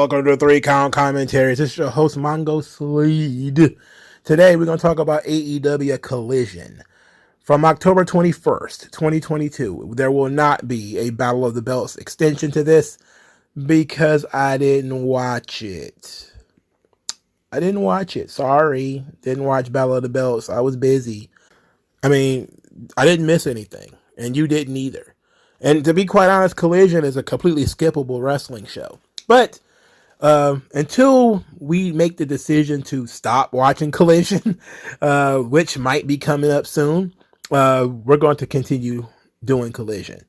welcome to 3 Count Commentaries. This is your host, MagMongoSlade. Today, we're going to talk about AEW Collision. From October 21st, 2022, there will not be a Battle of the Belts extension to this because I didn't watch it. Sorry. Didn't watch Battle of the Belts. I was busy. I didn't miss anything, and you didn't either. And to be quite honest, Collision is a completely skippable wrestling show. But until we make the decision to stop watching Collision, which might be coming up soon, we're going to continue doing Collision.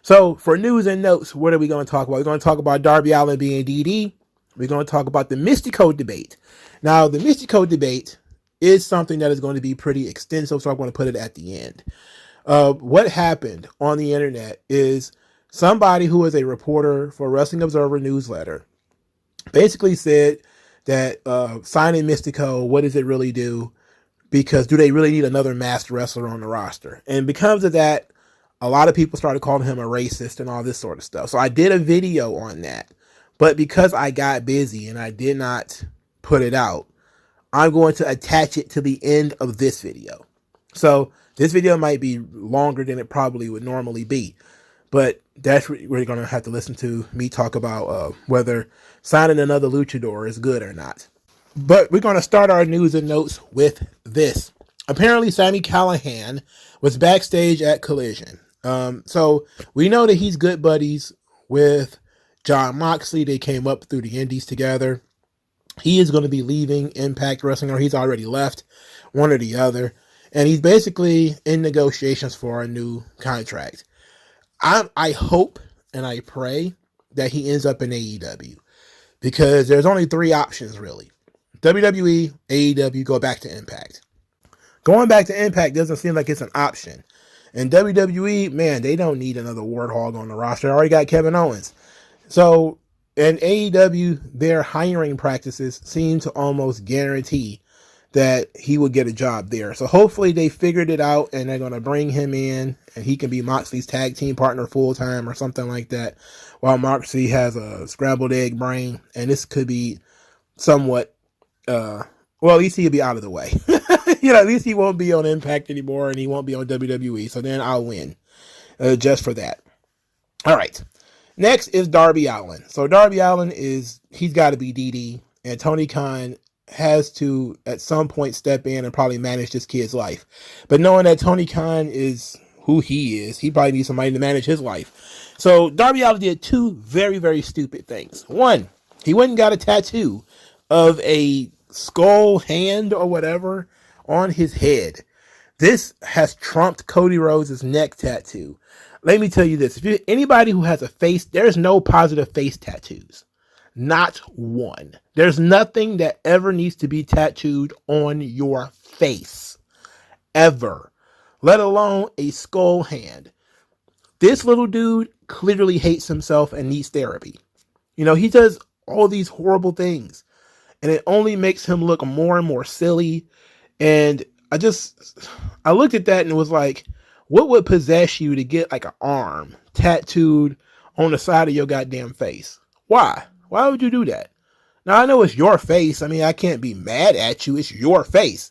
So for news and notes, what are we going to talk about? We're going to talk about Darby Allin being DD. We're going to talk about the Mystico debate. Now, the Mystico debate is something that is going to be pretty extensive, so I'm going to put it at the end. What happened on the internet is somebody who is a reporter for Wrestling Observer newsletter basically said that signing Mystico, what does it really do? Because do they really need another masked wrestler on the roster? And because of that, a lot of people started calling him a racist and all this sort of stuff. So I did a video on that. But because I got busy and I did not put it out, I'm going to attach it to the end of this video. So this video might be longer than it probably would normally be. But that's what we're going to have to listen to me talk about whether signing another luchador is good or not. But we're going to start our news and notes with this. Apparently, Sammy Callihan was backstage at Collision. So we know that he's good buddies with Jon Moxley. They came up through the Indies together. He is going to be leaving Impact Wrestling, or he's already left, one or the other. And he's basically in negotiations for a new contract. I hope and I pray that he ends up in AEW, because there's only 3 options really. WWE, AEW, go back to Impact. Going back to Impact doesn't seem like it's an option. And WWE, man, they don't need another warthog on the roster. They already got Kevin Owens. So, in AEW, their hiring practices seem to almost guarantee that he would get a job there. So hopefully they figured it out and they're going to bring him in and he can be Moxley's tag team partner full time or something like that, while Moxley has a scrambled egg brain. And this could be somewhat, at least he'll be out of the way. At least he won't be on Impact anymore and he won't be on WWE. So then I'll win just for that. All right. Next is Darby Allin. So Darby Allin he's got to be DD, and Tony Khan has to at some point step in and probably manage this kid's life. But knowing that Tony Khan is who he is, he probably needs somebody to manage his life. So Darby Allin did 2 very, very stupid things. One, he went and got a tattoo of a skull hand or whatever on his head. This has trumped Cody Rhodes' neck tattoo. Let me tell you this. If you're anybody who has a face, there's no positive face tattoos. Not one. There's nothing that ever needs to be tattooed on your face. Ever. Let alone a skull hand. This little dude clearly hates himself and needs therapy. He does all these horrible things. And it only makes him look more and more silly. And I looked at that and was like, what would possess you to get like an arm tattooed on the side of your goddamn face? Why? Why would you do that? Now, I know it's your face. I can't be mad at you. It's your face.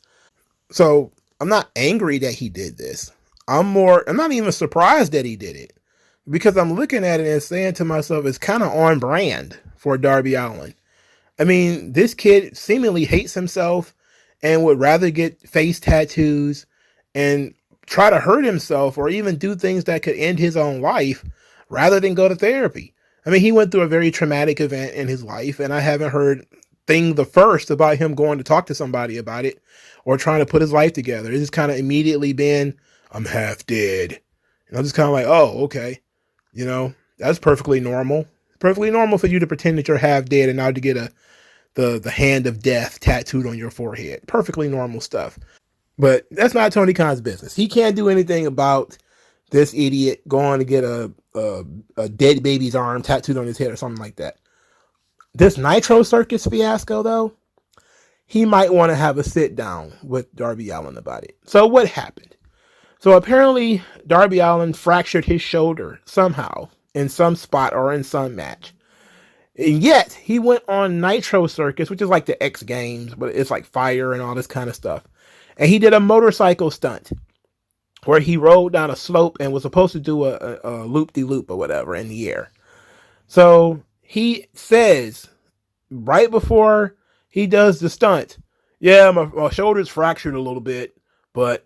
So I'm not angry that he did this. I'm not even surprised that he did it, because I'm looking at it and saying to myself, it's kind of on brand for Darby Allin. This kid seemingly hates himself and would rather get face tattoos and try to hurt himself or even do things that could end his own life rather than go to therapy. He went through a very traumatic event in his life, and I haven't heard the first about him going to talk to somebody about it or trying to put his life together. It's just kind of immediately been, I'm half dead. And I'm just kind of like, oh, okay. That's perfectly normal. Perfectly normal for you to pretend that you're half dead and now to get the hand of death tattooed on your forehead. Perfectly normal stuff. But that's not Tony Khan's business. He can't do anything about this idiot going to get a dead baby's arm tattooed on his head or something like that. This Nitro Circus fiasco, though, he might want to have a sit down with Darby Allin about it. So what happened? So apparently Darby Allin fractured his shoulder somehow in some spot or in some match. And yet, he went on Nitro Circus, which is like the X Games, but it's like fire and all this kind of stuff. And he did a motorcycle stunt where he rode down a slope and was supposed to do a loop-de-loop or whatever in the air. So he says, right before he does the stunt, yeah, my shoulder's fractured a little bit, but,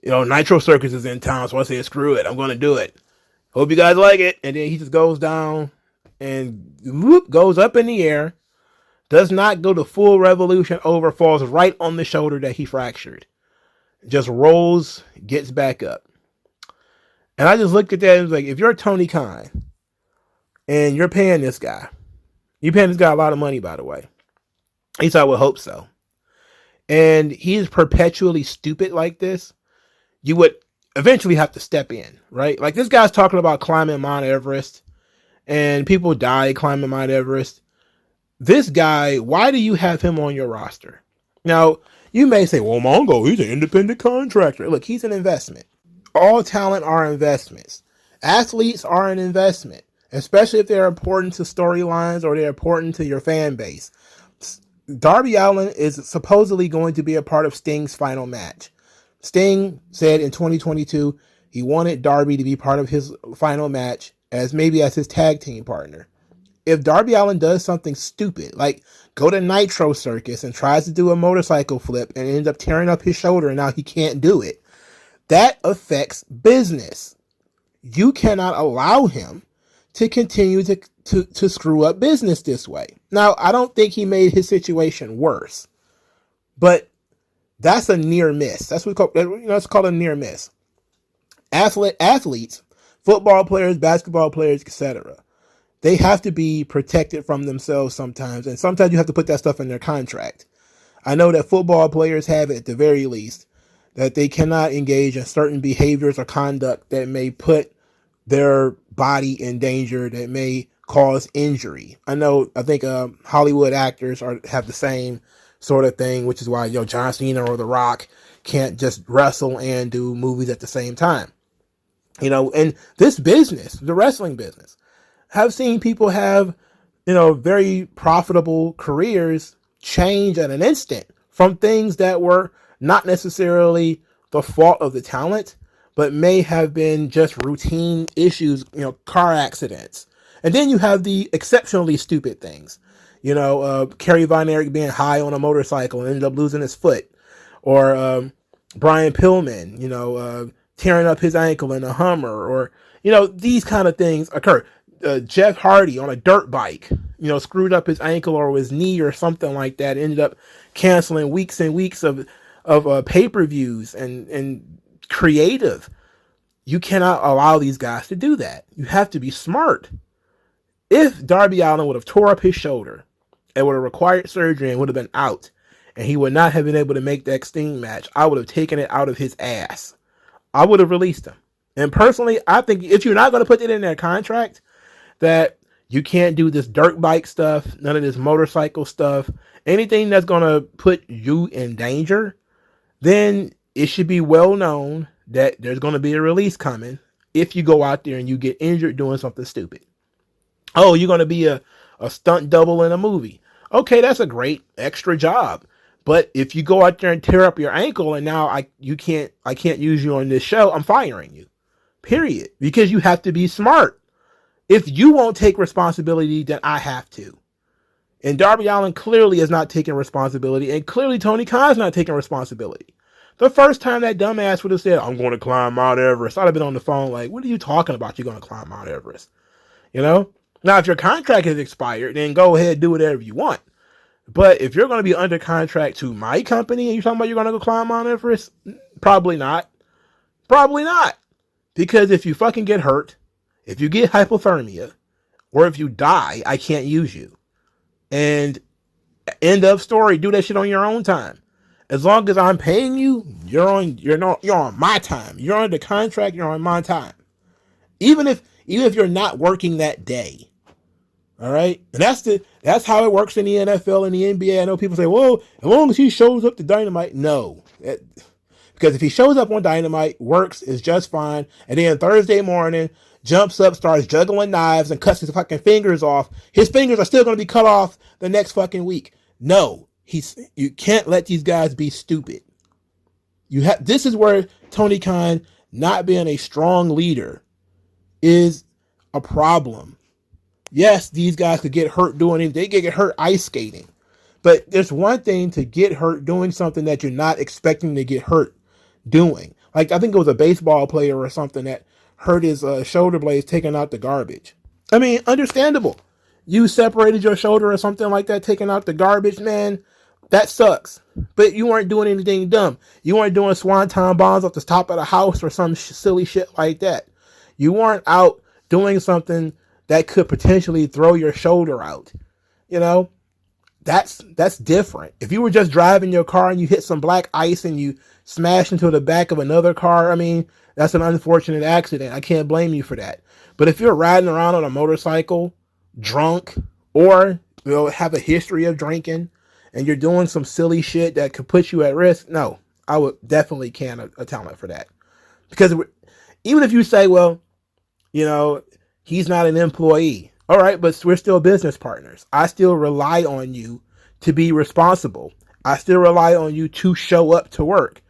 Nitro Circus is in town, so I said, screw it, I'm going to do it. Hope you guys like it. And then he just goes down and whoop, goes up in the air, does not go the full revolution over, falls right on the shoulder that he fractured. Just rolls, gets back up. And I just looked at that and was like, if you're Tony Khan and you're paying this guy, you're paying this guy a lot of money, by the way. At least I would hope so. And he's perpetually stupid like this, you would eventually have to step in, right? Like this guy's talking about climbing Mount Everest and people die climbing Mount Everest. This guy, why do you have him on your roster? Now, you may say, well, Mongo, he's an independent contractor. Look, he's an investment. All talent are investments. Athletes are an investment, especially if they're important to storylines or they're important to your fan base. Darby Allin is supposedly going to be a part of Sting's final match. Sting said in 2022 he wanted Darby to be part of his final match as his tag team partner. If Darby Allin does something stupid, like go to Nitro Circus and tries to do a motorcycle flip and ends up tearing up his shoulder and now he can't do it, that affects business. You cannot allow him to continue to screw up business this way. Now, I don't think he made his situation worse, but that's a near miss. That's what it's called a near miss. Athletes, football players, basketball players, etc., they have to be protected from themselves sometimes, and sometimes you have to put that stuff in their contract. I know that football players have it at the very least, that they cannot engage in certain behaviors or conduct that may put their body in danger, that may cause injury. I think Hollywood actors have the same sort of thing, which is why John Cena or The Rock can't just wrestle and do movies at the same time. And this business, the wrestling business, have seen people have, very profitable careers change at an instant from things that were not necessarily the fault of the talent, but may have been just routine issues, car accidents. And then you have the exceptionally stupid things. Kerry Von Erich being high on a motorcycle and ended up losing his foot. Or Brian Pillman, tearing up his ankle in a Hummer. Or, these kind of things occur. Jeff Hardy on a dirt bike, screwed up his ankle or his knee or something like that. Ended up canceling weeks and weeks of pay-per-views and creative. You cannot allow these guys to do that. You have to be smart. If Darby Allin would have tore up his shoulder and would have required surgery and would have been out, and he would not have been able to make that Sting match, I would have taken it out of his ass. I would have released him. And personally, I think if you're not going to put it in their contract, that you can't do this dirt bike stuff, none of this motorcycle stuff, anything that's going to put you in danger, then it should be well known that there's going to be a release coming if you go out there and you get injured doing something stupid. Oh, you're going to be a stunt double in a movie. Okay, that's a great extra job. But if you go out there and tear up your ankle and now I can't use you on this show, I'm firing you. Period. Because you have to be smart. If you won't take responsibility, then I have to. And Darby Allin clearly is not taking responsibility, and clearly Tony Khan's not taking responsibility. The first time that dumbass would have said, I'm going to climb Mount Everest, I'd have been on the phone like, what are you talking about? You're going to climb Mount Everest? Now, if your contract has expired, then go ahead and do whatever you want. But if you're going to be under contract to my company and you're talking about you're going to go climb Mount Everest, probably not. Probably not. Because if you fucking get hurt, if you get hypothermia, or if you die, I can't use you. And end of story, do that shit on your own time. As long as I'm paying you, you're on my time. You're under contract, you're on my time. Even if you're not working that day. All right? And that's how it works in the NFL and the NBA. I know people say, well, as long as he shows up to Dynamite. No. Because if he shows up on Dynamite, works is just fine. And then Thursday morning, jumps up, starts juggling knives, and cuts his fucking fingers off, his fingers are still going to be cut off the next fucking week. No, you can't let these guys be stupid. This is where Tony Khan not being a strong leader is a problem. Yes, these guys could get hurt doing it. They could get hurt ice skating. But there's one thing to get hurt doing something that you're not expecting to get hurt doing. Like, I think it was a baseball player or something that hurt his shoulder blades taking out the garbage. I mean, understandable. You separated your shoulder or something like that, taking out the garbage, man. That sucks. But you weren't doing anything dumb. You weren't doing swanton bombs off the top of the house or some silly shit like that. You weren't out doing something that could potentially throw your shoulder out. You know, that's different. If you were just driving your car and you hit some black ice and you smash into the back of another car, I mean, that's an unfortunate accident. I can't blame you for that. But if you're riding around on a motorcycle, drunk, or have a history of drinking, and you're doing some silly shit that could put you at risk, no, I would definitely can a talent for that. Because even if you say, well, he's not an employee. All right, but we're still business partners. I still rely on you to be responsible. I still rely on you to show up to work.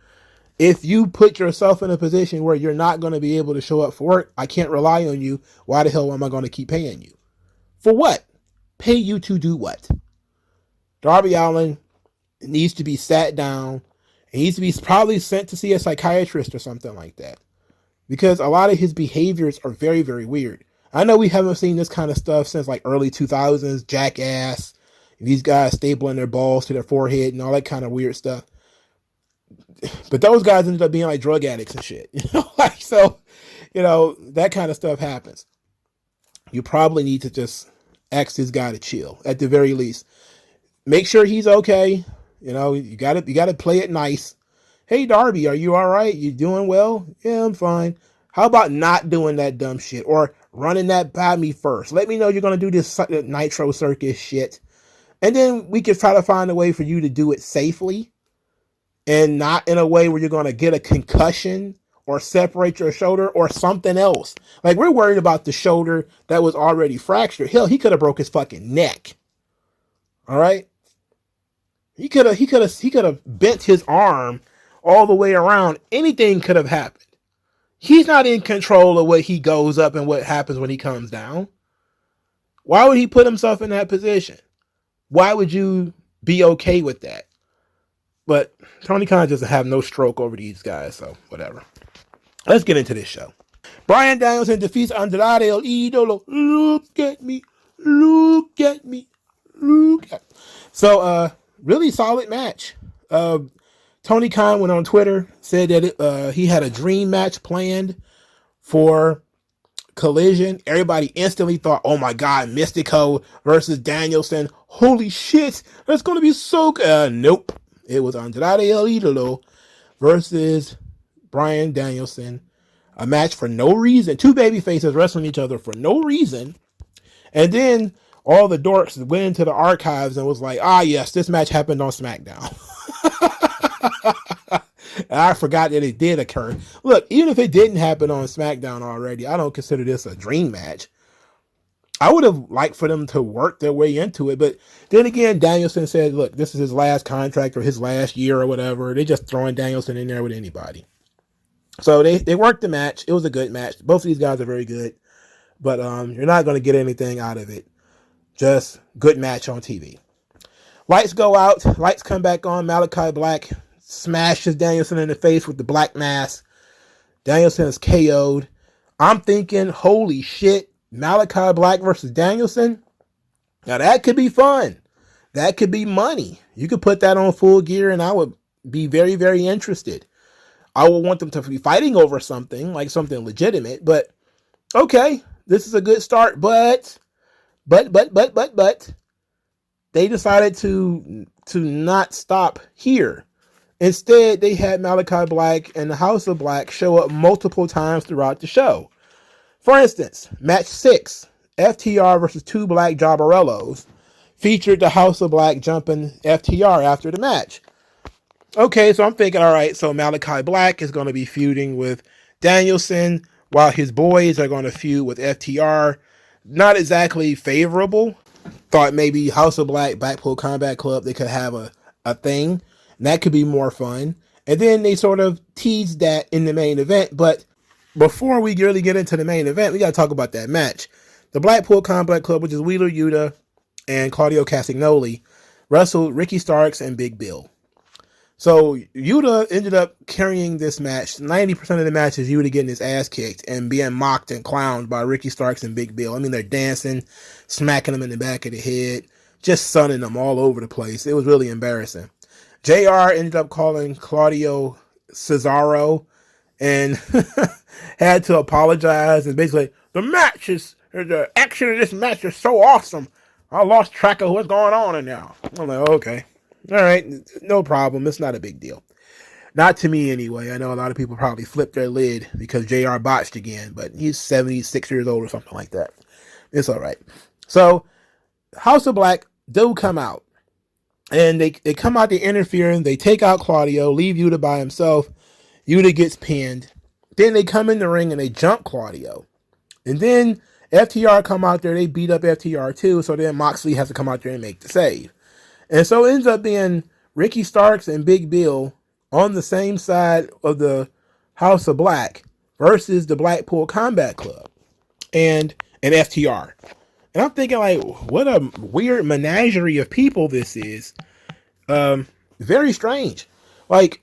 If you put yourself in a position where you're not going to be able to show up for work, I can't rely on you. Why the hell am I going to keep paying you? For what? Pay you to do what? Darby Allin needs to be sat down. He needs to be probably sent to see a psychiatrist or something like that. Because a lot of his behaviors are very, very weird. I know we haven't seen this kind of stuff since like early 2000s, Jackass, these guys stapling their balls to their forehead and all that kind of weird stuff. But those guys ended up being like drug addicts and shit. That kind of stuff happens. You probably need to just ask this guy to chill at the very least. Make sure he's okay. You gotta play it nice. Hey, Darby, are you all right? You doing well? Yeah, I'm fine. How about not doing that dumb shit or running that by me first? Let me know you're going to do this Nitro Circus shit. And then we can try to find a way for you to do it safely and not in a way where you're going to get a concussion or separate your shoulder or something else. Like, we're worried about the shoulder that was already fractured. Hell, he could have broke his fucking neck. All right? He could have bent his arm all the way around. Anything could have happened. He's not in control of what he goes up and what happens when he comes down. Why would he put himself in that position? Why would you be okay with that? But Tony Khan doesn't have no stroke over these guys, so whatever. Let's get into this show. Bryan Danielson defeats Andrade El Idolo. Look at me. Look at me. Look at me. So, really solid match. Tony Khan went on Twitter, said that he had a dream match planned for Collision. Everybody instantly thought, oh my God, Mystico versus Danielson. Holy shit, that's going to be so good. Nope. It was Andrade El Idolo versus Bryan Danielson. A match for no reason. Two baby faces wrestling each other for no reason. And then all the dorks went into the archives and was like, yes, this match happened on SmackDown. And I forgot that it did occur. Look, even if it didn't happen on SmackDown already, I don't consider this a dream match. I would have liked for them to work their way into it. But then again, Danielson said, look, this is his last contract or his last year or whatever. They're just throwing Danielson in there with anybody. So they worked the match. It was a good match. Both of these guys are very good. But you're not going to get anything out of it. Just good match on TV. Lights go out. Lights come back on. Malachi Black smashes Danielson in the face with the black mask. Danielson is KO'd. I'm thinking, holy shit, Malachi Black versus Danielson? Now that could be fun. That could be money. You could put that on Full Gear and I would be very, very interested. I would want them to be fighting over something, like something legitimate, but okay, this is a good start, but they decided to not stop here. Instead, they had Malachi Black and the House of Black show up multiple times throughout the show. For instance, match 6, FTR versus 2 Black Jobberellos, featured the House of Black jumping FTR after the match. Okay, so I'm thinking, all right, so Malachi Black is going to be feuding with Danielson. while his boys are going to feud with FTR. Not exactly favorable. Thought maybe House of Black, Blackpool Combat Club, they could have a thing. And that could be more fun. And then they sort of teased that in the main event. But before we really get into the main event, we got to talk about that match. The Blackpool Combat Club, which is Wheeler Yuta and Claudio Castagnoli, wrestled Ricky Starks and Big Bill. So Yuta ended up carrying this match. 90% of the match is Yuta getting his ass kicked and being mocked and clowned by Ricky Starks and Big Bill. I mean, they're dancing, smacking him in the back of the head, just sunning them all over the place. It was really embarrassing. JR ended up calling Claudio Cesaro and had to apologize and basically, the action of this match is so awesome. I lost track of what's going on in now. I'm like, okay. All right, no problem. It's not a big deal. Not to me anyway. I know a lot of people probably flipped their lid because JR botched again, but he's 76 years old or something like that. It's all right. So House of Black do come out. And they come out to interfere, and they take out Claudio, leave Yuta by himself. Yuta gets pinned. Then they come in the ring and they jump Claudio. And then FTR come out there. They beat up FTR too. So then Moxley has to come out there and make the save. And so it ends up being Ricky Starks and Big Bill on the same side of the House of Black versus the Blackpool Combat Club and FTR. And I'm thinking, like, what a weird menagerie of people this is. Very strange. Like,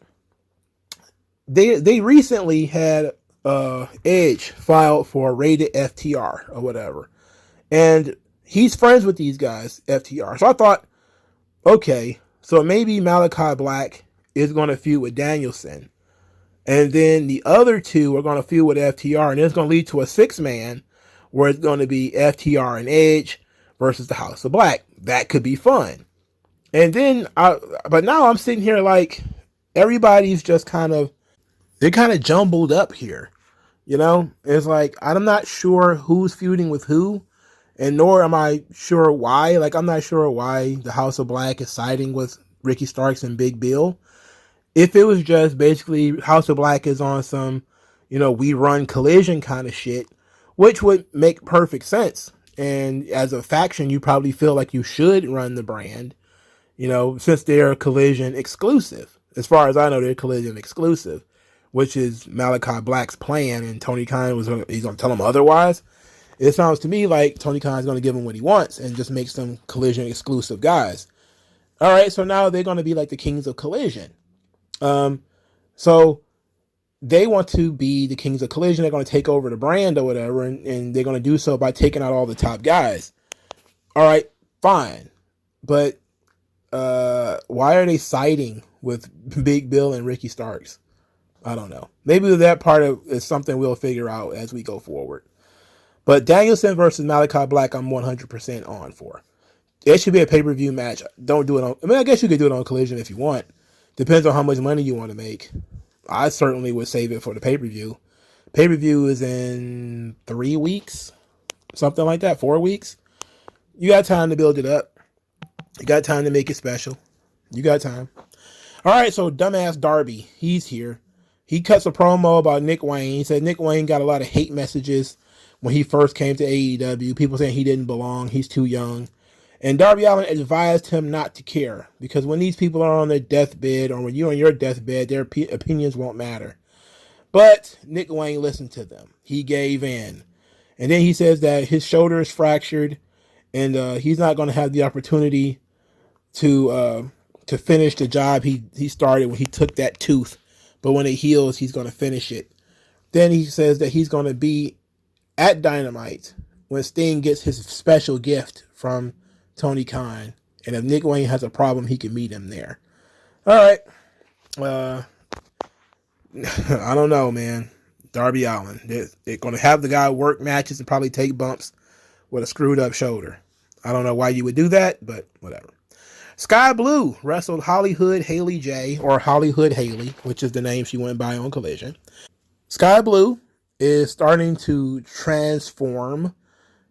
they recently had Edge filed for rated FTR or whatever. And he's friends with these guys, FTR. So I thought, okay, so maybe Malachi Black is going to feud with Danielson. And then the other two are going to feud with FTR. And it's going to lead to a 6-man where it's going to be FTR and Edge versus the House of Black. That could be fun. And then, but now I'm sitting here like, everybody's just they're kind of jumbled up here. You know, it's like, I'm not sure who's feuding with who, and nor am I sure why. Like, I'm not sure why the House of Black is siding with Ricky Starks and Big Bill. If it was just basically House of Black is on some, we run Collision kind of shit, which would make perfect sense. And as a faction, you probably feel like you should run the brand, since they're Collision exclusive. As far as I know, they're Collision exclusive, which is Malachi Black's plan. And Tony Khan he's going to tell him otherwise. It sounds to me like Tony Khan is going to give him what he wants and just make some Collision exclusive guys. All right, so now they're going to be like the Kings of Collision. So they want to be the Kings of Collision. They're going to take over the brand or whatever, and they're going to do so by taking out all the top guys. All right, fine. But why are they siding with Big Bill and Ricky Starks? I don't know. Maybe that part is something we'll figure out as we go forward. But Danielson versus Malachi Black, I'm 100% on for. It should be a pay-per-view match. Don't do it on... I guess you could do it on Collision if you want. Depends on how much money you want to make. I certainly would save it for the pay-per-view. Pay-per-view is in 3 weeks. Something like that. 4 weeks. You got time to build it up. You got time to make it special. You got time. All right, so dumbass Darby. He's here. He cuts a promo about Nick Wayne. He said Nick Wayne got a lot of hate messages when he first came to AEW. People saying he didn't belong. He's too young. And Darby Allin advised him not to care, because when these people are on their deathbed, or when you're on your deathbed, their opinions won't matter. But Nick Wayne listened to them. He gave in. And then he says that his shoulder is fractured, and he's not going to have the opportunity to finish the job he started when he took that tooth. But when it heals, he's going to finish it. Then he says that he's going to be at Dynamite when Sting gets his special gift from Tony Khan. And if Nick Wayne has a problem, he can meet him there. All right. I don't know, man. Darby Allin. They're going to have the guy work matches and probably take bumps with a screwed up shoulder. I don't know why you would do that, but whatever. Sky Blue wrestled Hollywood Haley J, or Hollywood Haley, which is the name she went by on Collision. Sky Blue is starting to transform.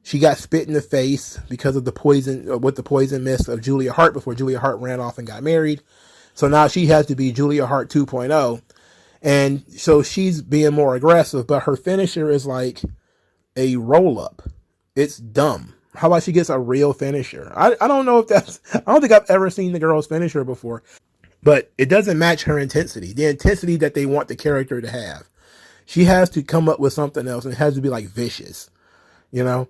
She got spit in the face because of the poison mist of Julia Hart before Julia Hart ran off and got married. So now she has to be Julia Hart 2.0. And so she's being more aggressive, but her finisher is like a roll up. It's dumb. How about she gets a real finisher? I don't know if that's, I don't think I've ever seen the girl's finisher before, but it doesn't match her intensity, the intensity that they want the character to have. She has to come up with something else, and it has to be like vicious, you know?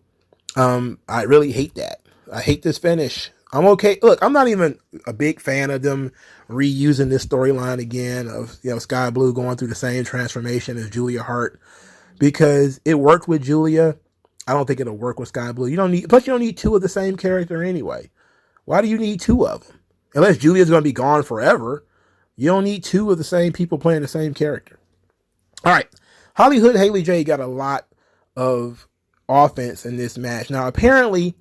I really hate that. I hate this finish. I'm okay. Look, I'm not even a big fan of them reusing this storyline again of, Sky Blue going through the same transformation as Julia Hart, because it worked with Julia. I don't think it'll work with Sky Blue. Plus you don't need two of the same character anyway. Why do you need two of them? Unless Julia's going to be gone forever, you don't need two of the same people playing the same character. All right. Hollywood Haley J got a lot of offense in this match. Now, apparently,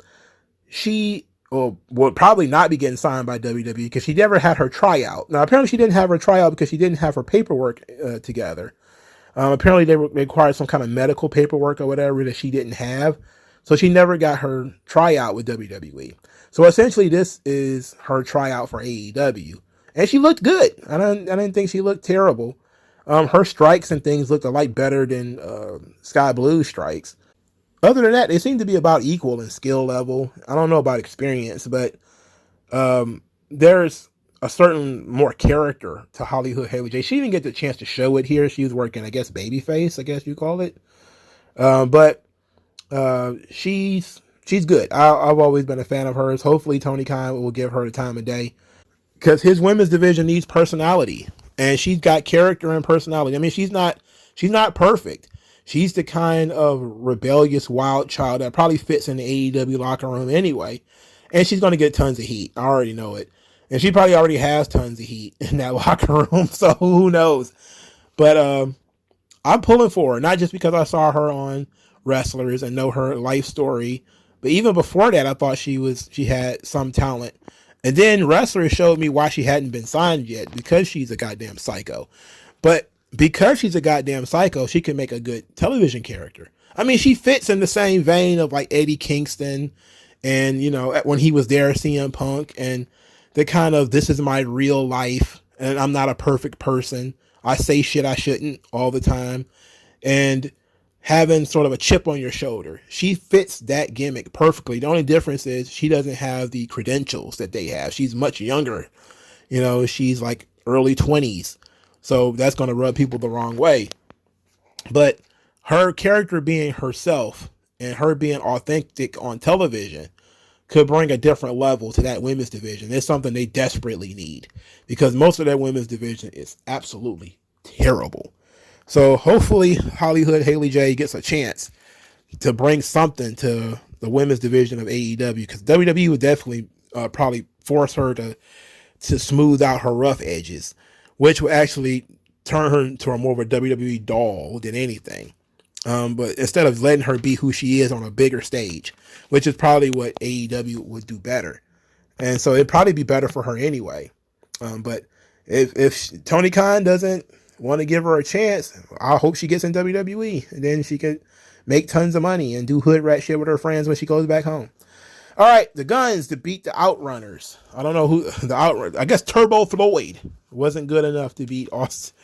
she will probably not be getting signed by WWE because she never had her tryout. Now, apparently, she didn't have her tryout because she didn't have her paperwork together. Apparently, they required some kind of medical paperwork or whatever that she didn't have. So she never got her tryout with WWE. So essentially, this is her tryout for AEW. And she looked good. I didn't think she looked terrible. Her strikes and things looked a lot better than Sky Blue's strikes. Other than that, they seem to be about equal in skill level. I don't know about experience, but there's a certain more character to Hollywood Haley J. She didn't get the chance to show it here. She was working, I guess, babyface, I guess you call it. But she's good. I've always been a fan of hers. Hopefully Tony Khan will give her the time of day, because his women's division needs personality, and she's got character and personality. I mean, she's not perfect. She's the kind of rebellious wild child that probably fits in the AEW locker room anyway. And she's going to get tons of heat. I already know it. And she probably already has tons of heat in that locker room. So who knows? But I'm pulling for her, not just because I saw her on Wrestlers and know her life story, but even before that, I thought she had some talent. And then Wrestlers showed me why she hadn't been signed yet, because she's a goddamn psycho. But because she's a goddamn psycho, she can make a good television character. I mean, she fits in the same vein of like Eddie Kingston and, when he was there, CM Punk, and the kind of, this is my real life and I'm not a perfect person. I say shit I shouldn't all the time, and having sort of a chip on your shoulder. She fits that gimmick perfectly. The only difference is she doesn't have the credentials that they have. She's much younger. She's like early 20s. So that's going to rub people the wrong way. But her character being herself and her being authentic on television could bring a different level to that women's division. It's something they desperately need, because most of that women's division is absolutely terrible. So hopefully Hollywood Haley J gets a chance to bring something to the women's division of AEW, because WWE would definitely probably force her to smooth out her rough edges, which will actually turn her into a more of a WWE doll than anything. But instead of letting her be who she is on a bigger stage, which is probably what AEW would do better. And so it'd probably be better for her anyway. But if Tony Khan doesn't want to give her a chance, I hope she gets in WWE, and then she could make tons of money and do hood rat shit with her friends when she goes back home. All right, the Guns to beat the Outrunners. I don't know who the Outrunners. I guess Turbo Floyd wasn't good enough to beat Austin.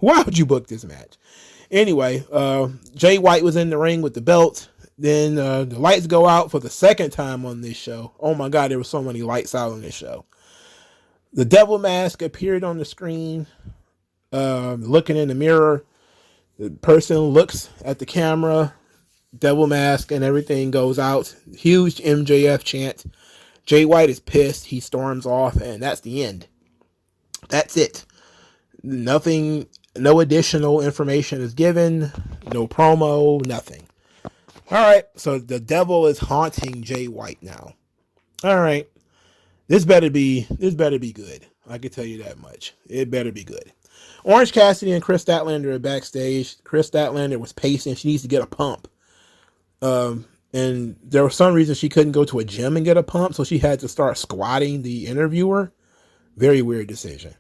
Why would you book this match? Anyway, Jay White was in the ring with the belt. Then the lights go out for the second time on this show. Oh my God, there were so many lights out on this show. The Devil Mask appeared on the screen, looking in the mirror. The person looks at the camera, Devil Mask, and everything goes out. Huge MJF chant. Jay White is pissed. He storms off, and that's the end. That's it. Nothing, no additional information is given. No promo, nothing. All right, so the devil is haunting Jay White now. All right, this better be good. I can tell you that much. It better be good. Orange Cassidy and Chris Statlander are backstage. Chris Statlander was pacing. She needs to get a pump. And there was some reason she couldn't go to a gym and get a pump, so she had to start squatting the interviewer. Very weird decision.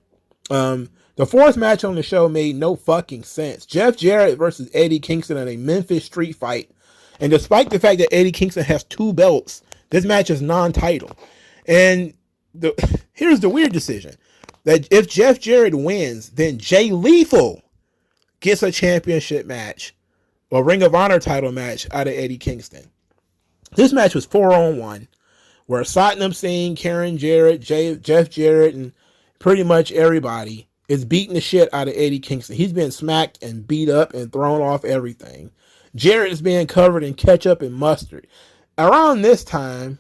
The fourth match on the show made no fucking sense. Jeff Jarrett versus Eddie Kingston in a Memphis street fight. And despite the fact that Eddie Kingston has 2 belts, this match is non-title. And here's the weird decision. That if Jeff Jarrett wins, then Jay Lethal gets a championship match or Ring of Honor title match out of Eddie Kingston. This match was 4-on-1, where Satnam Singh, Karen Jarrett, Jeff Jarrett, and pretty much everybody is beating the shit out of Eddie Kingston. He's been smacked and beat up and thrown off everything. Jarrett is being covered in ketchup and mustard. Around this time,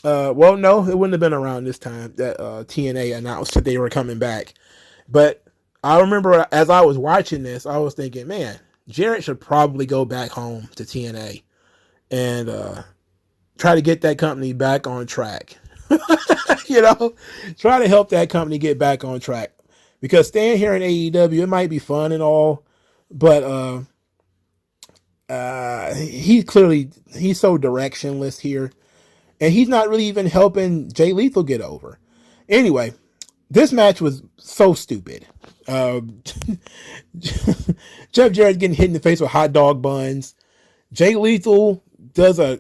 well, no, it wouldn't have been around this time that TNA announced that they were coming back. But I remember as I was watching this, I was thinking, man, Jarrett should probably go back home to TNA and try to get that company back on track. You know, try to help that company get back on track. Because staying here in AEW, it might be fun and all, but he's so directionless here. And he's not really even helping Jay Lethal get over. Anyway, this match was so stupid. Jeff Jarrett getting hit in the face with hot dog buns. Jay Lethal does a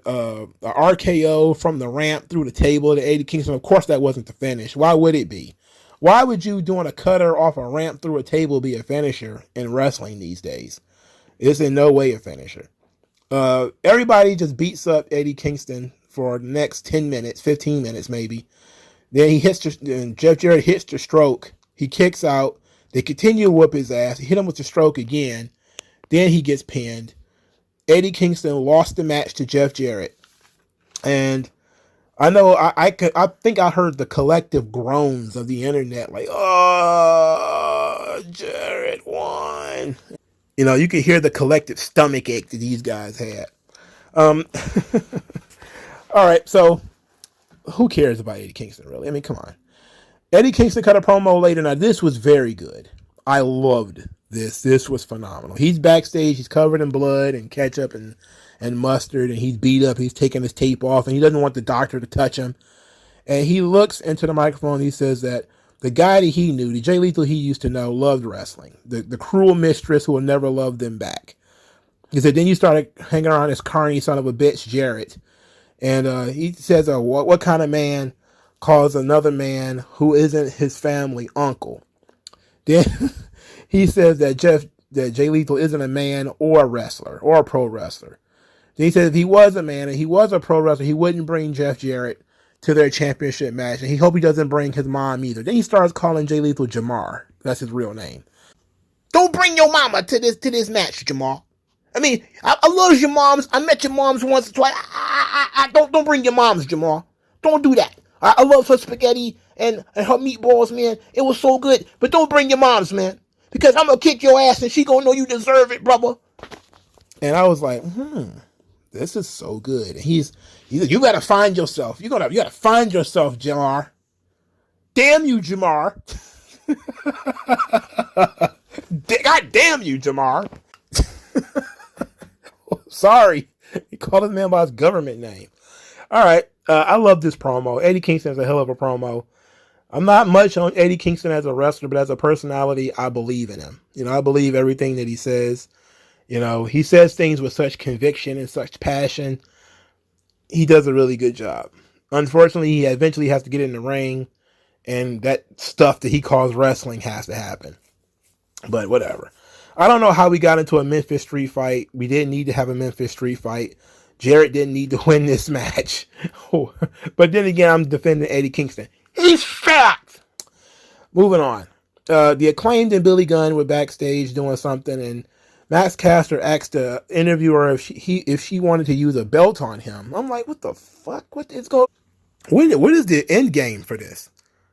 RKO from the ramp through the table to Eddie Kingston. Of course, that wasn't the finish. Why would it be? Why would you doing a cutter off a ramp through a table be a finisher in wrestling these days? It's in no way a finisher. Everybody just beats up Eddie Kingston for the next 10 minutes, 15 minutes maybe. Then Jeff Jarrett hits the stroke. He kicks out. They continue to whoop his ass. He hit him with the stroke again. Then he gets pinned. Eddie Kingston lost the match to Jeff Jarrett. And I know I think I heard the collective groans of the internet, like, oh, Jarrett won. You know, you could hear the collective stomach ache that these guys had. All right, so who cares about Eddie Kingston, really? I mean, come on. Eddie Kingston cut a promo later. Now, this was very good. I loved this. This was phenomenal. He's backstage. He's covered in blood and ketchup and mustard, and he's beat up. He's taking his tape off, and he doesn't want the doctor to touch him. And he looks into the microphone, and he says that the guy that he knew, the Jay Lethal he used to know, loved wrestling. The cruel mistress who will never love them back. He said, then you started hanging around this carny son of a bitch, Jarrett. And he says, what kind of man calls another man who isn't his family uncle? Then he says that Jay Lethal isn't a man or a wrestler or a pro wrestler. Then he says if he was a man and he was a pro wrestler, he wouldn't bring Jeff Jarrett to their championship match. And he hope he doesn't bring his mom either. Then he starts calling Jay Lethal Jamar. That's his real name. Don't bring your mama to this match, Jamal. I mean, I love your moms. I met your moms once or twice. Don't bring your moms, Jamal. Don't do that. I love her spaghetti and her meatballs, man. It was so good. But don't bring your moms, man. Because I'm going to kick your ass and she going to know you deserve it, brother. And I was like, this is so good. And he's like, you got to find yourself. You got to find yourself, Jamar. Damn you, Jamar. God damn you, Jamar. Sorry. He called his man by his government name. All right. I love this promo. Eddie Kingston is a hell of a promo. I'm not much on Eddie Kingston as a wrestler, but as a personality, I believe in him. You know, I believe everything that he says. You know, he says things with such conviction and such passion. He does a really good job. Unfortunately, he eventually has to get in the ring, and that stuff that he calls wrestling has to happen. But whatever. I don't know how we got into a Memphis Street fight. We didn't need to have a Memphis Street fight. Jarrett didn't need to win this match. But then again, I'm defending Eddie Kingston. He's fat! Moving on. The Acclaimed and Billy Gunn were backstage doing something, and Max Caster asked the interviewer if she wanted to use a belt on him. I'm like, what the fuck? What is the end game for this?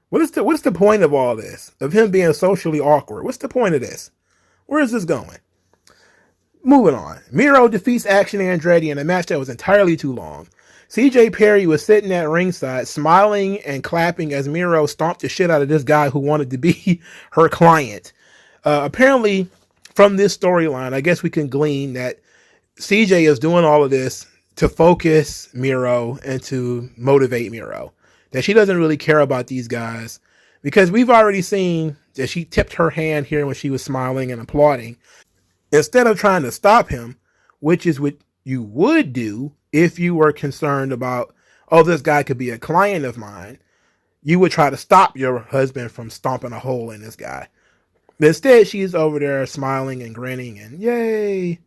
What's the point of all this? Of him being socially awkward? What's the point of this? Where is this going? Moving on. Miro defeats Action Andretti in a match that was entirely too long. CJ Perry was sitting at ringside, smiling and clapping as Miro stomped the shit out of this guy who wanted to be her client. Apparently, from this storyline, I guess we can glean that CJ is doing all of this to focus Miro and to motivate Miro. That she doesn't really care about these guys. Because we've already seen that she tipped her hand here when she was smiling and applauding. Instead of trying to stop him, which is what you would do if you were concerned about, oh, this guy could be a client of mine, you would try to stop your husband from stomping a hole in this guy. But instead, she's over there smiling and grinning and yay.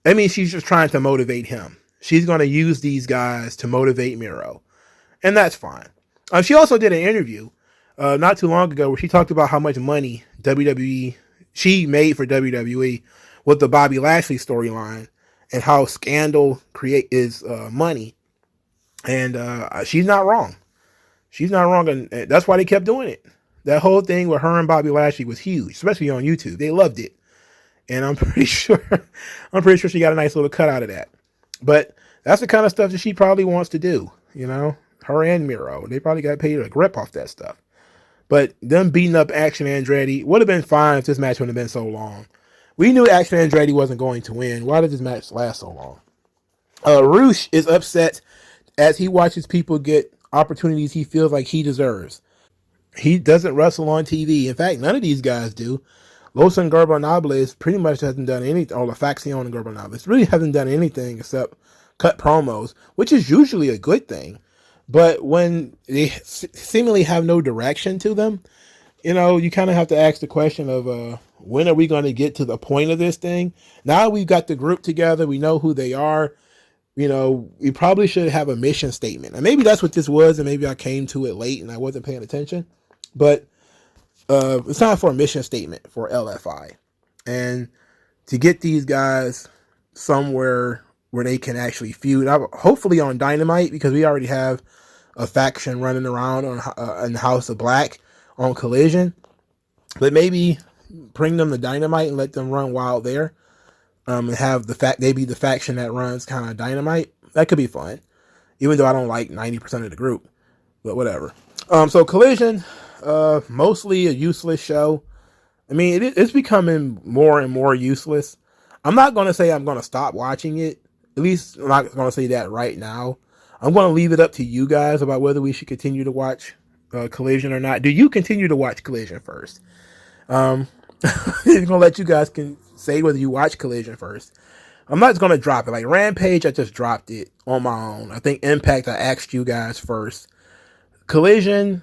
I mean, she's just trying to motivate him. She's going to use these guys to motivate Miro. And that's fine. She also did an interview not too long ago where she talked about how much money WWE she made for WWE with the Bobby Lashley storyline and how scandal is money. And she's not wrong. She's not wrong, and that's why they kept doing it. That whole thing with her and Bobby Lashley was huge, especially on YouTube. They loved it, and I'm pretty sure she got a nice little cut out of that. But that's the kind of stuff that she probably wants to do. You know, her and Miro, they probably got paid a grip off that stuff. But them beating up Action Andretti would have been fine if this match wouldn't have been so long. We knew Action Andretti wasn't going to win. Why did this match last so long? Roosh is upset as he watches people get opportunities he feels like he deserves. He doesn't wrestle on TV. In fact, none of these guys do. Los Ingobernables pretty much hasn't done anything, or La Facción Ingobernables really hasn't done anything except cut promos, which is usually a good thing. But when they seemingly have no direction to them, you know, you kind of have to ask the question of when are we going to get to the point of this thing? Now we've got the group together. We know who they are. You know, we probably should have a mission statement. And maybe that's what this was, and maybe I came to it late and I wasn't paying attention. But it's time for a mission statement for LFI. And to get these guys somewhere where they can actually feud, hopefully on Dynamite, because we already have a faction running around on House of Black on Collision. But maybe bring them to Dynamite and let them run wild there. And have they be the faction that runs kind of Dynamite. That could be fun, even though I don't like 90% of the group, but whatever. So Collision, mostly a useless show. I mean, it's becoming more and more useless. I'm not going to say I'm going to stop watching it. At least I'm not going to say that right now. I'm going to leave it up to you guys about whether we should continue to watch Collision or not. Do you continue to watch Collision first? I'm going to let you guys say whether you watch Collision first. I'm not going to drop it. Like Rampage, I just dropped it on my own. I think Impact, I asked you guys first. Collision,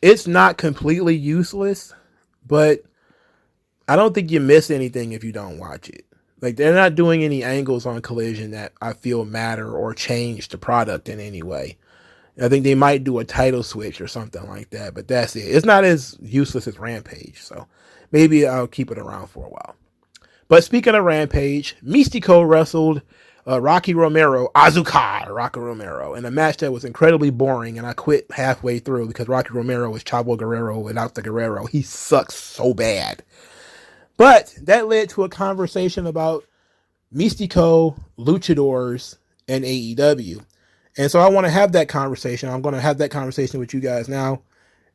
it's not completely useless, but I don't think you miss anything if you don't watch it. Like, they're not doing any angles on Collision that I feel matter or change the product in any way. I think they might do a title switch or something like that, but that's it. It's not as useless as Rampage, so maybe I'll keep it around for a while. But speaking of Rampage, Mystico wrestled Rocky Romero in a match that was incredibly boring, and I quit halfway through because Rocky Romero is Chavo Guerrero without the Guerrero. He sucks so bad. But that led to a conversation about Mystico, Luchadores, and AEW. And so I want to have that conversation. I'm going to have that conversation with you guys now.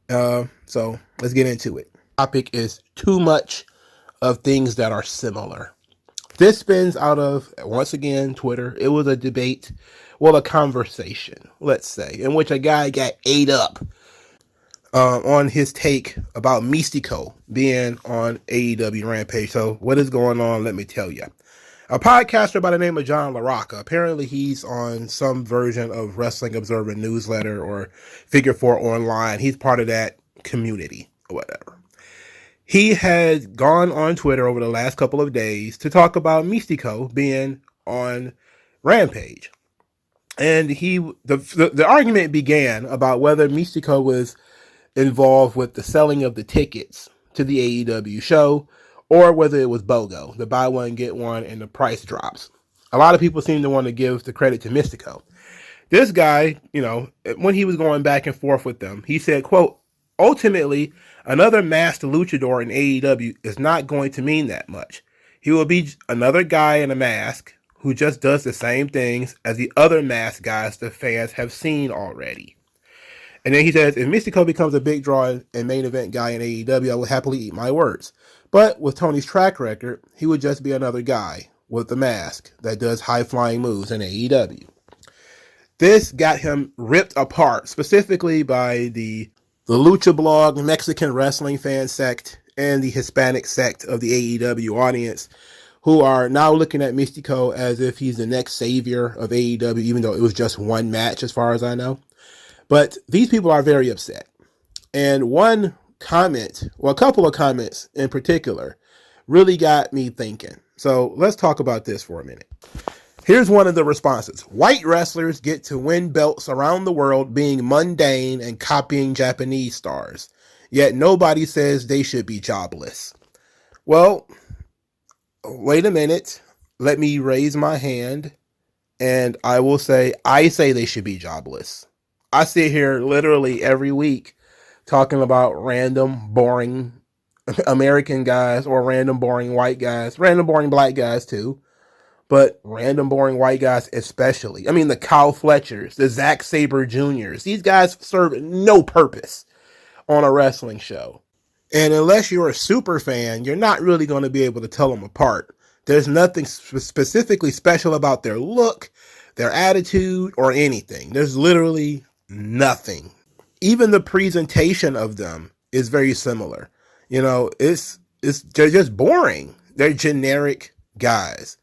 So let's get into it. Topic is too much of things that are similar. This spins out of, once again, Twitter. It was a debate, well, a conversation, let's say, in which a guy got ate up on his take about Mystico being on AEW Rampage. So what is going on? Let me tell you. A podcaster by the name of John LaRocca, apparently he's on some version of Wrestling Observer newsletter or Figure 4 online. He's part of that community or whatever. He had gone on Twitter over the last couple of days to talk about Mystico being on Rampage. And the argument began about whether Mystico was involved with the selling of the tickets to the AEW show or whether it was BOGO, the buy one, get one, and the price drops. A lot of people seem to want to give the credit to Mystico. This guy, you know, when he was going back and forth with them, he said, quote, ultimately, another masked luchador in AEW is not going to mean that much. He will be another guy in a mask who just does the same things as the other masked guys the fans have seen already. And then he says, if Mystico becomes a big draw and main event guy in AEW, I will happily eat my words. But with Tony's track record, he would just be another guy with a mask that does high-flying moves in AEW. This got him ripped apart, specifically by the Lucha Blog, Mexican wrestling fan sect, and the Hispanic sect of the AEW audience, who are now looking at Mystico as if he's the next savior of AEW, even though it was just one match as far as I know. But these people are very upset. And one comment, well, a couple of comments in particular, really got me thinking. So let's talk about this for a minute. Here's one of the responses. White wrestlers get to win belts around the world being mundane and copying Japanese stars. Yet nobody says they should be jobless. Well, wait a minute. Let me raise my hand and I will say, I say they should be jobless. I sit here literally every week talking about random, boring American guys or random, boring white guys, random, boring black guys too. But random, boring white guys especially. I mean, the Kyle Fletchers, the Zack Sabre Juniors. These guys serve no purpose on a wrestling show. And unless you're a super fan, you're not really going to be able to tell them apart. There's nothing specifically special about their look, their attitude, or anything. There's literally nothing. Even the presentation of them is very similar. You know, they're just boring. They're generic guys.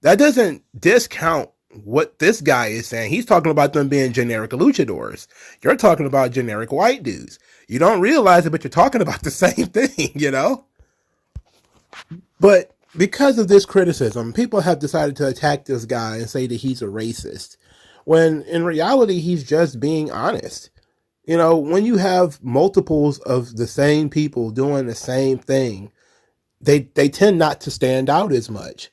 That doesn't discount what this guy is saying. He's talking about them being generic luchadors. You're talking about generic white dudes. You don't realize it, but you're talking about the same thing, you know? But because of this criticism, people have decided to attack this guy and say that he's a racist, when in reality, he's just being honest. You know, when you have multiples of the same people doing the same thing, they tend not to stand out as much.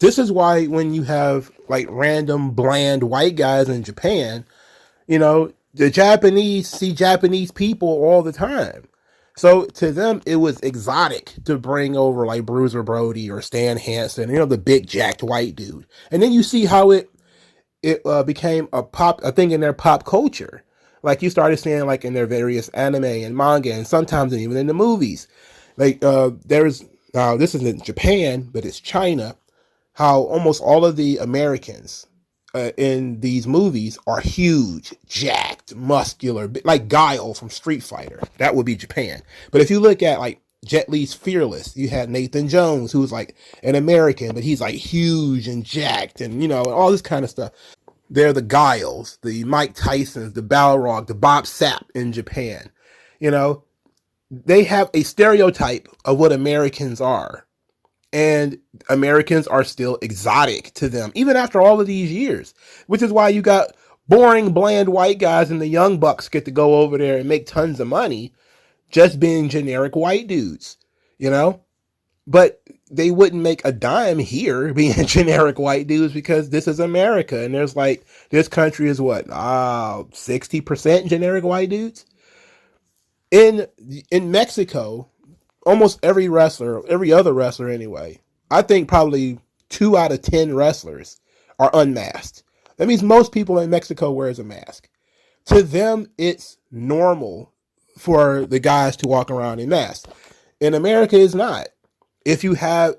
This is why when you have like random bland white guys in Japan, you know, the Japanese see Japanese people all the time. So to them, it was exotic to bring over like Bruiser Brody or Stan Hansen, you know, the big jacked white dude. And then you see how it became a thing in their pop culture. Like you started seeing like in their various anime and manga and sometimes even in the movies. Like this isn't Japan, but it's China. How almost all of the Americans in these movies are huge, jacked, muscular, like Guile from Street Fighter. That would be Japan. But if you look at like Jet Li's Fearless, you had Nathan Jones, who's like an American, but he's like huge and jacked and, you know, all this kind of stuff. They're the Guiles, the Mike Tysons, the Balrog, the Bob Sapp in Japan. You know, they have a stereotype of what Americans are. And Americans are still exotic to them, even after all of these years, which is why you got boring, bland white guys and the Young Bucks get to go over there and make tons of money just being generic white dudes, you know? But they wouldn't make a dime here being generic white dudes because this is America. And there's like, this country is what, 60% generic white dudes? In Mexico, almost every other wrestler anyway, I think probably 2 out of 10 wrestlers are unmasked. That means most people in Mexico wears a mask. To them, it's normal for the guys to walk around in masks. In America, it's not. If you have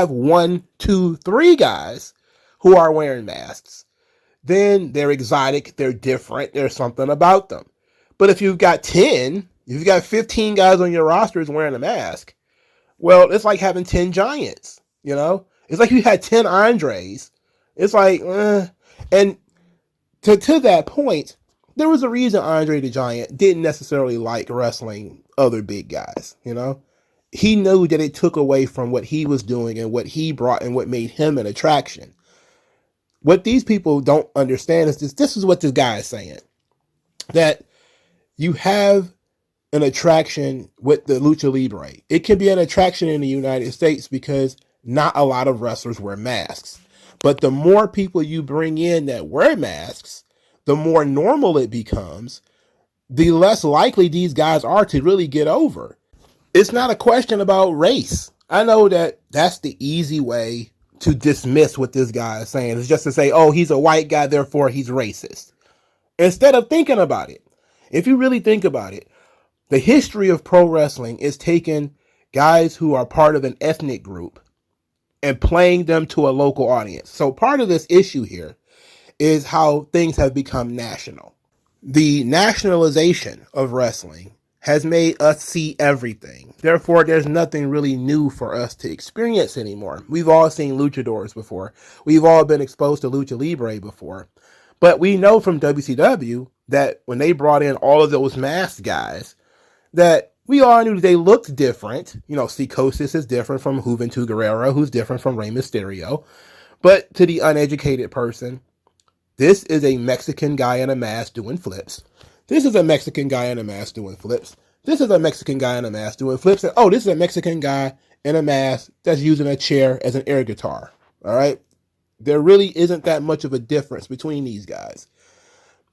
1, 2, 3 guys who are wearing masks, then they're exotic, they're different, there's something about them. But if you've got 10, if you've got 15 guys on your rosters wearing a mask, well, it's like having 10 giants, you know? It's like you had 10 Andres. It's like, and to that point, there was a reason Andre the Giant didn't necessarily like wrestling other big guys, you know? He knew that it took away from what he was doing and what he brought and what made him an attraction. What these people don't understand is this is what this guy is saying. That you have an attraction with the Lucha Libre. It can be an attraction in the United States because not a lot of wrestlers wear masks. But the more people you bring in that wear masks, the more normal it becomes, the less likely these guys are to really get over. It's not a question about race. I know that that's the easy way to dismiss what this guy is saying. It's just to say, oh, he's a white guy, therefore he's racist. Instead of thinking about it. If you really think about it, the history of pro wrestling is taking guys who are part of an ethnic group and playing them to a local audience. So part of this issue here is how things have become national. The nationalization of wrestling has made us see everything. Therefore, there's nothing really new for us to experience anymore. We've all seen luchadores before. We've all been exposed to Lucha Libre before. But we know from WCW that when they brought in all of those masked guys, that We all knew they looked different. You know, Psychosis is different from Juventud Guerrero, who's different from Rey Mysterio. But to the uneducated person, this is a Mexican guy in a mask doing flips. This is a Mexican guy in a mask doing flips. This is a Mexican guy in a mask doing flips. And, oh, this is a Mexican guy in a mask that's using a chair as an air guitar. All right? There really isn't that much of a difference between these guys.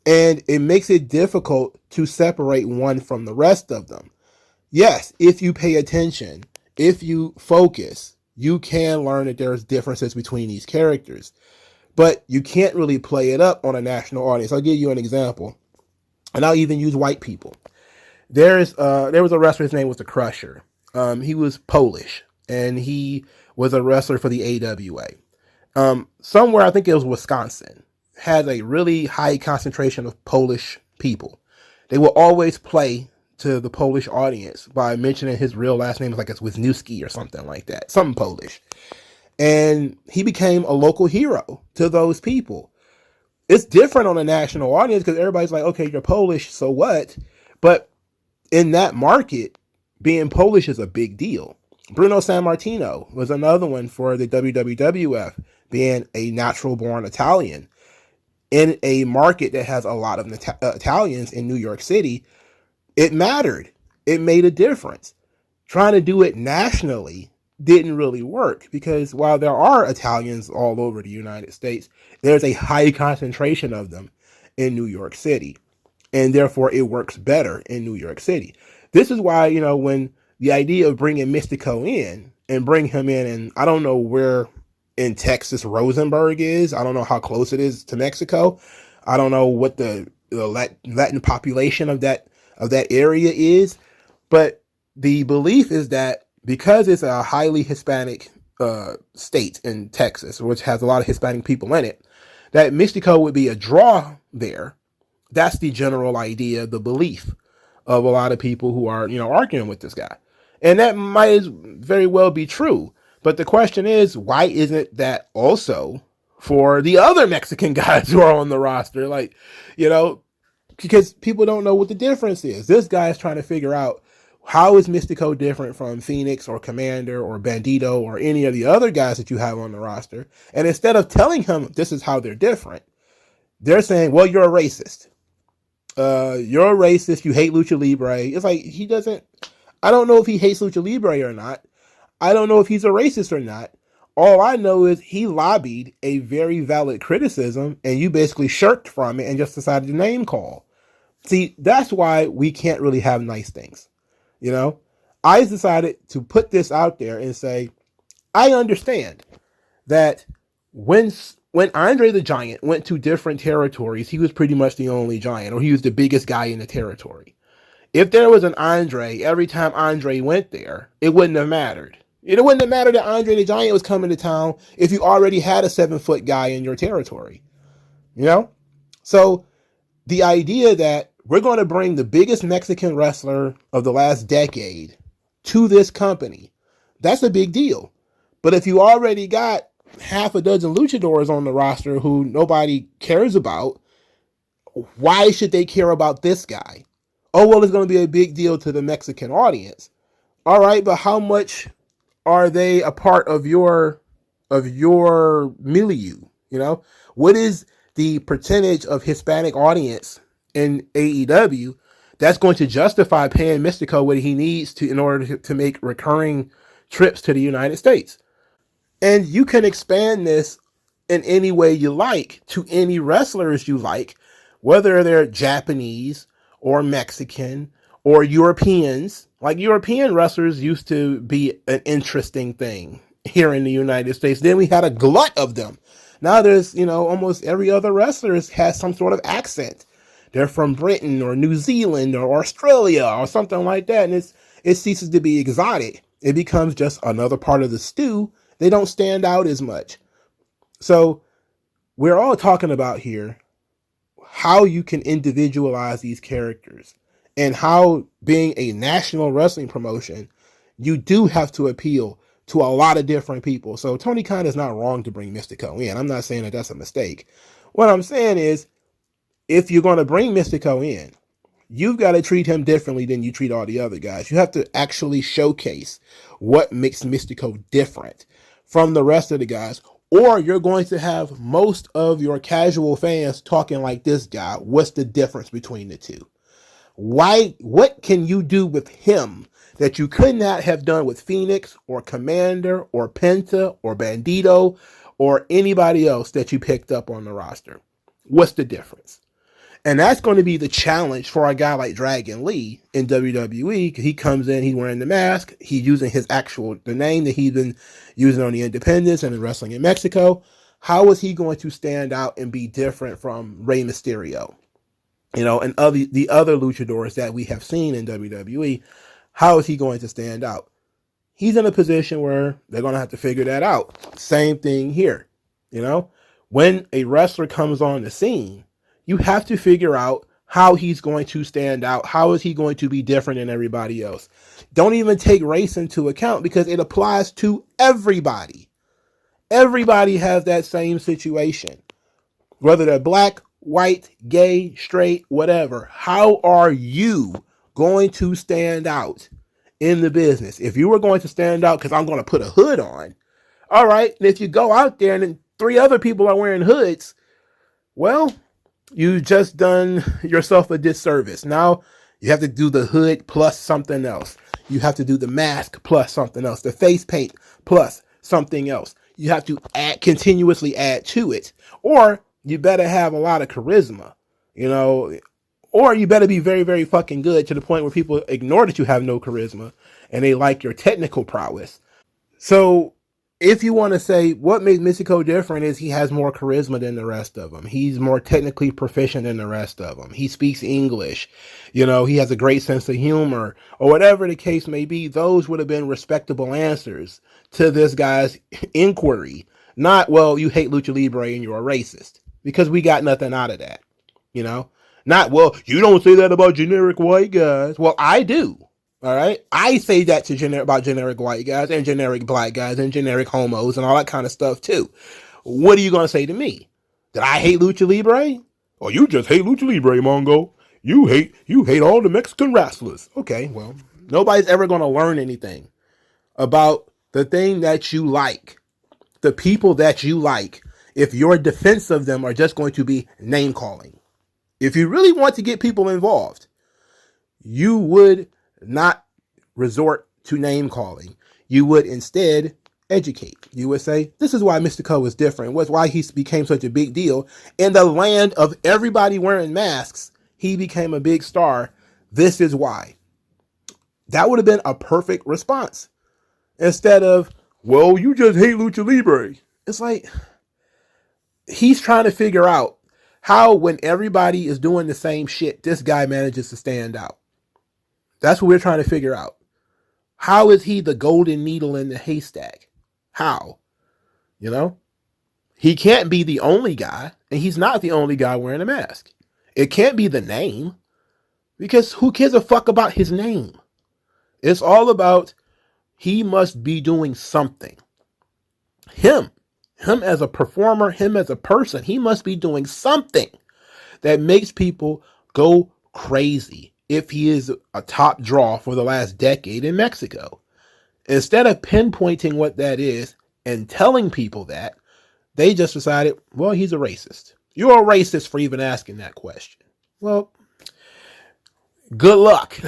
And it makes it difficult to separate one from the rest of them. Yes, if you pay attention, if you focus, you can learn that there's differences between these characters. But you can't really play it up on a national audience. I'll give you an example. And I'll even use white people. There was a wrestler, his name was The Crusher. He was Polish, and he was a wrestler for the AWA. Somewhere, I think it was Wisconsin, had a really high concentration of Polish people. They will always play to the Polish audience by mentioning his real last name, like it's Wisniewski or something like that, something Polish. And he became a local hero to those people. It's different on a national audience because everybody's like, okay, you're Polish, so what? But in that market, being Polish is a big deal. Bruno Sammartino was another one for the WWF, being a natural-born Italian. In a market that has a lot of Italians in New York City, it mattered. It made a difference. Trying to do it nationally didn't really work because while there are Italians all over the United States, there's a high concentration of them in New York City. And therefore, it works better in New York City. This is why, you know, when the idea of bringing Mystico in and bring him in, and I don't know where in Texas Rosenberg is. I don't know how close it is to Mexico. I don't know what the Latin population of that area is. But the belief is that because it's a highly Hispanic state in Texas, which has a lot of Hispanic people in it, that Mystico would be a draw there. That's the general idea, the belief of a lot of people who are, you know, arguing with this guy. And that might very well be true. But the question is, why isn't that also for the other Mexican guys who are on the roster? Like, you know, because people don't know what the difference is. This guy is trying to figure out, how is Mystico different from Phoenix or Commander or Bandito or any of the other guys that you have on the roster? And instead of telling him this is how they're different, they're saying, well, you're a racist. You're a racist. You hate Lucha Libre. It's like, he doesn't, I don't know if he hates Lucha Libre or not. I don't know if he's a racist or not. All I know is he lobbied a very valid criticism and you basically shirked from it and just decided to name call. See, that's why we can't really have nice things. You know, I decided to put this out there and say, I understand that when Andre the Giant went to different territories, he was pretty much the only giant, or he was the biggest guy in the territory. If there was an Andre, every time Andre went there, it wouldn't have mattered. It wouldn't have mattered that Andre the Giant was coming to town if you already had a 7-foot guy in your territory. You know? So the idea that we're going to bring the biggest Mexican wrestler of the last decade to this company, that's a big deal. But if you already got half a dozen luchadors on the roster who nobody cares about, why should they care about this guy? Oh, well, it's going to be a big deal to the Mexican audience. All right, but how much are they a part of your milieu? You know, what is the percentage of Hispanic audience in AEW that's going to justify paying Mystico what he needs to in order to make recurring trips to the United States? And you can expand this in any way you like to any wrestlers you like, whether they're Japanese or Mexican or Europeans. Like, European wrestlers used to be an interesting thing here in the United States. Then we had a glut of them. Now there's, you know, almost every other wrestler has some sort of accent. They're from Britain or New Zealand or Australia or something like that. And it ceases to be exotic. It becomes just another part of the stew. They don't stand out as much. So we're all talking about here how you can individualize these characters and how, being a national wrestling promotion, you do have to appeal to a lot of different people. So Tony Khan is not wrong to bring Mystico in. I'm not saying that that's a mistake. What I'm saying is, if you're going to bring Mystico in, you've got to treat him differently than you treat all the other guys. You have to actually showcase what makes Mystico different from the rest of the guys, or you're going to have most of your casual fans talking like this guy. What's the difference between the two? Why? What can you do with him that you could not have done with Phoenix or Commander or Penta or Bandito or anybody else that you picked up on the roster? What's the difference? And that's going to be the challenge for a guy like Dragon Lee in WWE. He comes in, he's wearing the mask, he's using the name that he's been using on the independents and in wrestling in Mexico. How is he going to stand out and be different from Rey Mysterio? And the other luchadors that we have seen in WWE, how is he going to stand out? He's in a position where they're going to have to figure that out. Same thing here. When a wrestler comes on the scene, you have to figure out how he's going to stand out. How is he going to be different than everybody else? Don't even take race into account because it applies to everybody. Everybody has that same situation. Whether they're black, white, gay, straight, whatever. How are you going to stand out in the business? If you were going to stand out because I'm going to put a hood on, all right, and if you go out there and then 3 other people are wearing hoods, well, you just done yourself a disservice. Now you have to do the hood plus something else. You have to do the mask plus something else, the face paint plus something else. You have to continuously add to it, or you better have a lot of charisma, or you better be very, very fucking good to the point where people ignore that you have no charisma and they like your technical prowess. So if you want to say what makes Mystico different is he has more charisma than the rest of them. He's more technically proficient than the rest of them. He speaks English. He has a great sense of humor, or whatever the case may be. Those would have been respectable answers to this guy's inquiry. Not, well, you hate Lucha Libre and you're a racist, because we got nothing out of that. Not, well, you don't say that about generic white guys. Well, I do. All right. I say that about generic white guys and generic black guys and generic homos and all that kind of stuff too. What are you going to say to me? That I hate Lucha Libre? Or you just hate Lucha Libre, Mongo. You hate all the Mexican wrestlers. Okay. Well, nobody's ever going to learn anything about the thing that you like, the people that you like, if your defense of them are just going to be name calling. If you really want to get people involved, you would not resort to name calling. You would instead educate. You would say, this is why Mystico is different. What's why he became such a big deal. In the land of everybody wearing masks, he became a big star. This is why. That would have been a perfect response. Instead of, well, you just hate Lucha Libre. It's like, he's trying to figure out how, when everybody is doing the same shit, this guy manages to stand out. That's what we're trying to figure out. How is he the golden needle in the haystack? How? He can't be the only guy, and he's not the only guy wearing a mask. It can't be the name, because who cares a fuck about his name? It's all about he must be doing something. Him as a performer, him as a person, he must be doing something that makes people go crazy. If he is a top draw for the last decade in Mexico, instead of pinpointing what that is and telling people that, they just decided, well, he's a racist. You're a racist for even asking that question. Well, good luck.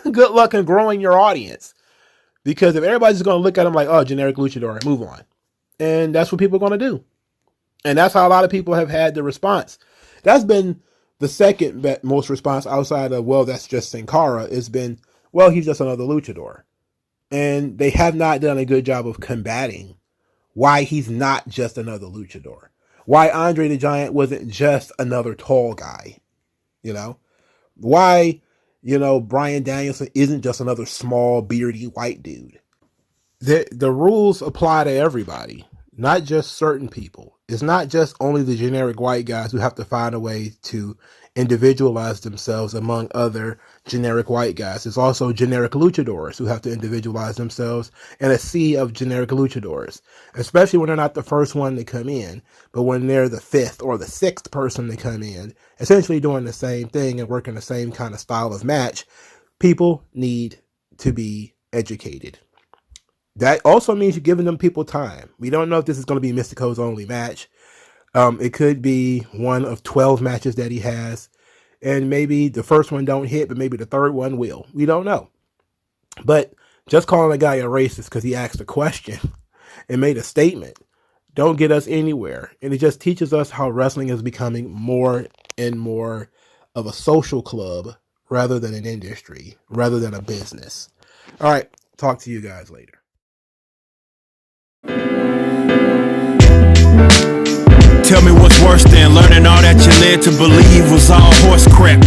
Good luck in growing your audience. Because if everybody's going to look at him like, oh, generic luchador, move on. And that's what people are going to do. And that's how a lot of people have had the response. That's been the second most response outside of, well, that's just Sin Cara, has been, well, he's just another luchador. And they have not done a good job of combating why he's not just another luchador. Why Andre the Giant wasn't just another tall guy. Why, Bryan Danielson isn't just another small, beardy white dude. The rules apply to everybody, not just certain people. It's not just only the generic white guys who have to find a way to individualize themselves among other generic white guys. There's also generic luchadors who have to individualize themselves in a sea of generic luchadors, especially when they're not the first one to come in, but when they're the fifth or the sixth person to come in, essentially doing the same thing and working the same kind of style of match. People need to be educated. That also means you're giving them people time. We don't know if this is going to be Mystico's only match. It could be one of 12 matches that he has, and maybe the first one don't hit, but maybe the third one will. We don't know. But just calling a guy a racist because he asked a question and made a statement don't get us anywhere. And it just teaches us how wrestling is becoming more and more of a social club rather than an industry, rather than a business. All right, talk to you guys later. Tell me what's worse than learning all that you led to believe was all horse crap.